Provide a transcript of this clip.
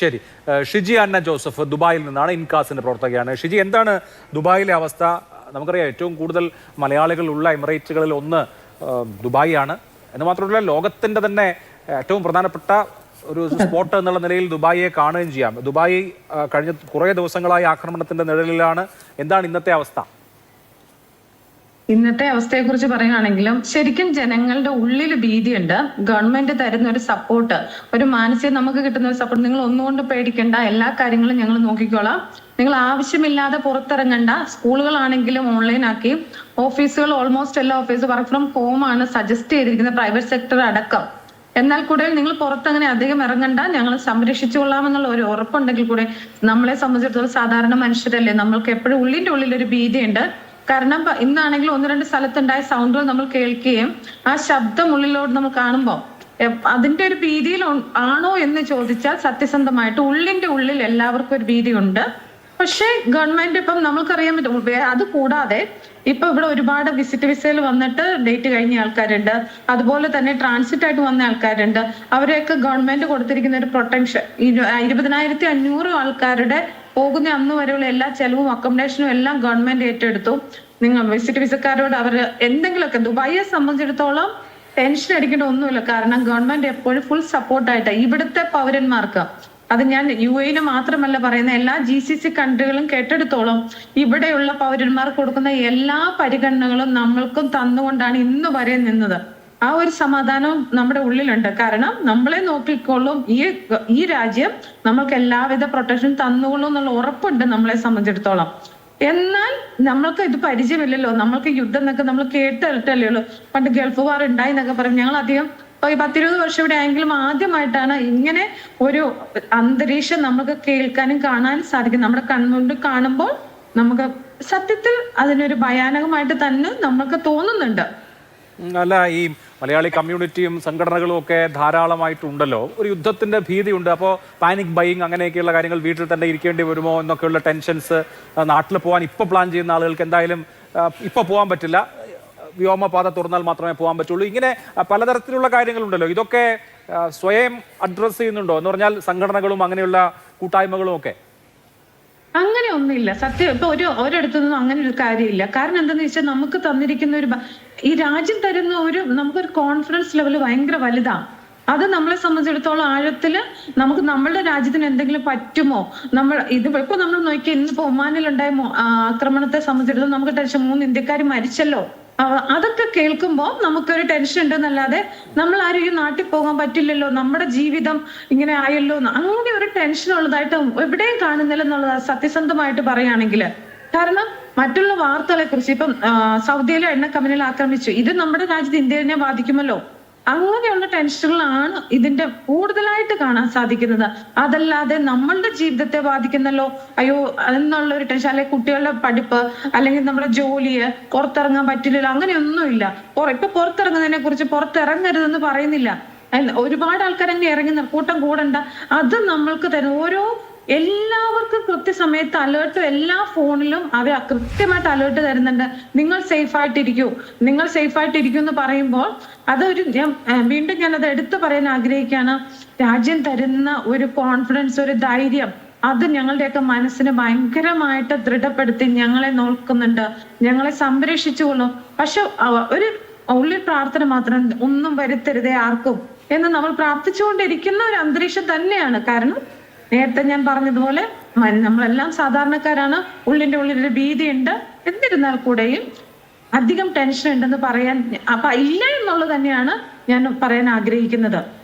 ശരി. ഷിജി അന്ന ജോസഫ് ദുബായിൽ നിന്നാണ്, ഇൻകാസിന്റെ പ്രവർത്തകയാണ്. ഷിജി, എന്താണ് ദുബായിലെ അവസ്ഥ? നമുക്കറിയാം, ഏറ്റവും കൂടുതൽ മലയാളികൾ ഉള്ള എമിറേറ്റുകളിൽ ഒന്ന് ദുബായ് ആണ്. എന്ന് മാത്രമല്ല, ലോകത്തിന്റെ തന്നെ ഏറ്റവും പ്രധാനപ്പെട്ട ഒരു സ്പോട്ട് എന്നുള്ള നിലയിൽ ദുബായിയെ കാണുകയും ചെയ്യാം. ദുബായ് കഴിഞ്ഞ കുറേ ദിവസങ്ങളായി ആക്രമണത്തിന്റെ നിഴലിലാണ്. എന്താണ് ഇന്നത്തെ അവസ്ഥ? ഇന്നത്തെ അവസ്ഥയെക്കുറിച്ച് പറയുകയാണെങ്കിലും ശരിക്കും ജനങ്ങളുടെ ഉള്ളിൽ ഭീതിയുണ്ട്. ഗവൺമെന്റ് തരുന്ന ഒരു സപ്പോർട്ട്, ഒരു മാനസിക നമുക്ക് കിട്ടുന്ന ഒരു സപ്പോർട്ട്, നിങ്ങൾ ഒന്നുകൊണ്ട് പേടിക്കണ്ട, എല്ലാ കാര്യങ്ങളും ഞങ്ങൾ നോക്കിക്കോളാം, നിങ്ങൾ ആവശ്യമില്ലാതെ പുറത്തിറങ്ങണ്ട, സ്കൂളുകളാണെങ്കിലും ഓൺലൈൻ ആക്കി, ഓഫീസുകൾ ഓൾമോസ്റ്റ് എല്ലാ ഓഫീസും വർക്ക് ഫ്രം ഹോം ആണ് സജസ്റ്റ് ചെയ്തിരിക്കുന്നത്, പ്രൈവറ്റ് സെക്ടർ അടക്കം. എന്നാൽ കൂടെ നിങ്ങൾ പുറത്തങ്ങനെ അധികം ഇറങ്ങണ്ട, ഞങ്ങൾ സംരക്ഷിച്ചുകൊള്ളാമെന്നുള്ള ഒരു ഉറപ്പുണ്ടെങ്കിൽ കൂടെ നമ്മളെ സംബന്ധിച്ചിടത്തോളം സാധാരണ മനുഷ്യരല്ലേ, നമ്മൾക്ക് എപ്പോഴും ഉള്ളിന്റെ ഉള്ളിൽ ഒരു ഭീതിയുണ്ട്. കാരണം ഇന്നാണെങ്കിൽ ഒന്ന് രണ്ട് സ്ഥലത്തുണ്ടായ സൗണ്ടുകൾ നമ്മൾ കേൾക്കുകയും ആ ശബ്ദം ഉള്ളിലോട്ട് നമ്മൾ കാണുമ്പോൾ അതിന്റെ ഒരു ഭീതിയിൽ ആണോ എന്ന് ചോദിച്ചാൽ സത്യസന്ധമായിട്ട് ഉള്ളിന്റെ ഉള്ളിൽ എല്ലാവർക്കും ഒരു ഭീതിയുണ്ട്. പക്ഷേ ഗവൺമെന്റ് ഇപ്പം നമ്മൾക്കറിയാൻ പറ്റും. അത് കൂടാതെ ഇപ്പൊ ഇവിടെ ഒരുപാട് വിസയിൽ വന്നിട്ട് ഡേറ്റ് കഴിഞ്ഞ ആൾക്കാരുണ്ട്, അതുപോലെ തന്നെ ട്രാൻസിറ്റ് ആയിട്ട് വന്ന ആൾക്കാരുണ്ട്. അവരെയൊക്കെ ഗവൺമെന്റ് കൊടുത്തിരിക്കുന്ന ഒരു പ്രൊട്ടക്ഷൻ 20,500 ആൾക്കാരുടെ പോകുന്ന അന്ന് വരെയുള്ള എല്ലാ ചെലവും അക്കോമഡേഷനും എല്ലാം ഗവൺമെന്റ് ഏറ്റെടുത്തു. നിങ്ങൾ വിസക്കാരോട് അവർ എന്തെങ്കിലുമൊക്കെ, ദുബായിയെ സംബന്ധിച്ചിടത്തോളം ടെൻഷൻ അടിക്കേണ്ട ഒന്നുമില്ല. കാരണം ഗവൺമെന്റ് എപ്പോഴും ഫുൾ സപ്പോർട്ടായിട്ട് ഇവിടുത്തെ പൗരന്മാർക്ക്, അത് ഞാൻ UAE മാത്രമല്ല പറയുന്ന, എല്ലാ GCC കൺട്രികളും കേട്ടെടുത്തോളം ഇവിടെയുള്ള പൗരന്മാർക്ക് കൊടുക്കുന്ന എല്ലാ പരിഗണനകളും നമ്മൾക്കും തന്നുകൊണ്ടാണ് ഇന്ന് വരെ നിന്നത്. ആ ഒരു സമാധാനം നമ്മുടെ ഉള്ളിലുണ്ട്. കാരണം നമ്മളെ നോക്കിക്കൊള്ളും ഈ രാജ്യം നമ്മൾക്ക് എല്ലാവിധ പ്രൊട്ടക്ഷൻ തന്നുകൊള്ളും എന്നുള്ള ഉറപ്പുണ്ട് നമ്മളെ സംബന്ധിച്ചിടത്തോളം. എന്നാൽ നമ്മൾക്ക് ഇത് പരിചയമില്ലല്ലോ, നമ്മൾക്ക് യുദ്ധം എന്നൊക്കെ നമ്മൾ കേട്ടിട്ടല്ലേ ഉള്ളൂ. പണ്ട് ഗൾഫ് വാർ ഉണ്ടായി എന്നൊക്കെ പറയും. ഞങ്ങൾ അധികം 10-20 വർഷം ഇവിടെ ആയെങ്കിലും ആദ്യമായിട്ടാണ് ഇങ്ങനെ ഒരു അന്തരീക്ഷം നമുക്ക് കേൾക്കാനും കാണാനും സാധിക്കും. നമ്മുടെ കൺമുണ്ട് കാണുമ്പോൾ നമുക്ക് സത്യത്തിൽ അതിനൊരു ഭയാനകമായിട്ട് തന്നെ നമുക്ക് തോന്നുന്നുണ്ട്. അല്ല, ഈ മലയാളി കമ്മ്യൂണിറ്റിയും സംഘടനകളും ഒക്കെ ധാരാളമായിട്ടുണ്ടല്ലോ. ഒരു യുദ്ധത്തിന്റെ ഭീതിയുണ്ട്. അപ്പോൾ പാനിക് ബൈയിങ് അങ്ങനെയൊക്കെയുള്ള കാര്യങ്ങൾ, വീട്ടിൽ തന്നെ ഇരിക്കേണ്ടി വരുമോ എന്നൊക്കെയുള്ള ടെൻഷൻസ്, നാട്ടിൽ പോകാൻ ഇപ്പോൾ പ്ലാൻ ചെയ്യുന്ന ആളുകൾക്ക് എന്തായാലും ഇപ്പോൾ പോകാൻ പറ്റില്ല, വ്യോമപാത തുറന്നാൽ മാത്രമേ പോകാൻ പറ്റുള്ളൂ. ഇങ്ങനെ പലതരത്തിലുള്ള കാര്യങ്ങളുണ്ടല്ലോ. ഇതൊക്കെ സ്വയം അഡ്രസ്സ് ചെയ്യുന്നുണ്ടോ എന്ന് പറഞ്ഞാൽ സംഘടനകളും അങ്ങനെയുള്ള കൂട്ടായ്മകളും ഒക്കെ? അങ്ങനെ ഒന്നുമില്ല സത്യം. ഇപ്പൊ ഒരിടത്തുനിന്നും അങ്ങനെ ഒരു കാര്യമില്ല. കാരണം എന്താന്ന് വെച്ചാൽ നമുക്ക് തന്നിരിക്കുന്ന ഈ രാജ്യം തരുന്ന നമുക്കൊരു കോൺഫിഡൻസ് ലെവൽ ഭയങ്കര വലുതാണ്. അത് നമ്മളെ സംബന്ധിച്ചിടത്തോളം ആഴത്തില് നമുക്ക് നമ്മളുടെ രാജ്യത്തിന് എന്തെങ്കിലും പറ്റുമോ, ഇപ്പൊ നമ്മൾ നോക്കിയാൽ ഇന്നിപ്പോ ഒമാനിലുണ്ടായ ആക്രമണത്തെ സംബന്ധിച്ചിടത്തോളം നമുക്ക് ടെൻഷൻ, 3 ഇന്ത്യക്കാർ മരിച്ചല്ലോ. അതൊക്കെ കേൾക്കുമ്പോൾ നമുക്കൊരു ടെൻഷൻ ഉണ്ടെന്നല്ലാതെ നമ്മൾ ആരും ഈ നാട്ടിൽ പോകാൻ പറ്റില്ലല്ലോ, നമ്മുടെ ജീവിതം ഇങ്ങനെ ആയല്ലോ, അങ്ങനെ ഒരു ടെൻഷൻ ഉള്ളതായിട്ട് എവിടെയും കാണുന്നില്ല എന്നുള്ളത് സത്യസന്ധമായിട്ട് പറയുകയാണെങ്കിൽ. കാരണം മറ്റുള്ള വാർത്തകളെ കുറിച്ച്, ഇപ്പം സൗദിയിലെ എണ്ണ കമ്പനികൾ ആക്രമിച്ചു, ഇത് നമ്മുടെ രാജ്യത്ത് ഇന്ത്യനെ ബാധിക്കുമല്ലോ, അങ്ങനെയുള്ള ടെൻഷനുകളാണ് ഇതിന്റെ കൂടുതലായിട്ട് കാണാൻ സാധിക്കുന്നത്. അതല്ലാതെ നമ്മളുടെ ജീവിതത്തെ ബാധിക്കുന്നല്ലോ, അയ്യോ എന്നുള്ള ഒരു ടെൻഷൻ, അല്ലെങ്കിൽ കുട്ടികളുടെ പഠിപ്പ്, അല്ലെങ്കിൽ നമ്മുടെ ജോലിയെ, പുറത്തിറങ്ങാൻ പറ്റില്ലല്ലോ, അങ്ങനെയൊന്നുമില്ല. ഇപ്പൊ പുറത്തിറങ്ങുന്നതിനെ കുറിച്ച് പുറത്തിറങ്ങരുതെന്ന് പറയുന്നില്ല. ഒരുപാട് ആൾക്കാർ അങ്ങനെ ഇറങ്ങുന്ന കൂട്ടം കൂടണ്ട. അത് നമ്മൾക്ക് തരുന്ന എല്ലാവർക്കും കൃത്യസമയത്ത് അലേർട്ട്, എല്ലാ ഫോണിലും അവർ കൃത്യമായിട്ട് അലേർട്ട് തരുന്നുണ്ട്. നിങ്ങൾ സേഫ് ആയിട്ടിരിക്കൂ, നിങ്ങൾ സേഫ് ആയിട്ടിരിക്കൂ എന്ന് പറയുമ്പോൾ വീണ്ടും ഞാനത് എടുത്തു പറയാൻ ആഗ്രഹിക്കുകയാണ്. രാജ്യം തരുന്ന ഒരു കോൺഫിഡൻസ്, ഒരു ധൈര്യം, അത് ഞങ്ങളുടെയൊക്കെ മനസ്സിനെ ഭയങ്കരമായിട്ട് ദൃഢപ്പെടുത്തി ഞങ്ങളെ നോക്കുന്നുണ്ട്, ഞങ്ങളെ സംരക്ഷിച്ചുകൊള്ളും. പക്ഷെ ഒരു ഉള്ളിൽ പ്രാർത്ഥന മാത്രം, ഒന്നും വരുത്തരുതേ ആർക്കും എന്ന് നമ്മൾ പ്രാർത്ഥിച്ചുകൊണ്ടിരിക്കുന്ന ഒരു അന്തരീക്ഷം തന്നെയാണ്. കാരണം നേരത്തെ ഞാൻ പറഞ്ഞതുപോലെ നമ്മളെല്ലാം സാധാരണക്കാരാണ്, ഉള്ളിന്റെ ഉള്ളിലൊരു ഭീതിയുണ്ട്. എന്നിരുന്നാൽ കൂടെയും അധികം ടെൻഷൻ ഉണ്ടെന്ന് പറയാൻ ഇല്ല എന്നുള്ളത് തന്നെയാണ് ഞാൻ പറയാൻ ആഗ്രഹിക്കുന്നത്.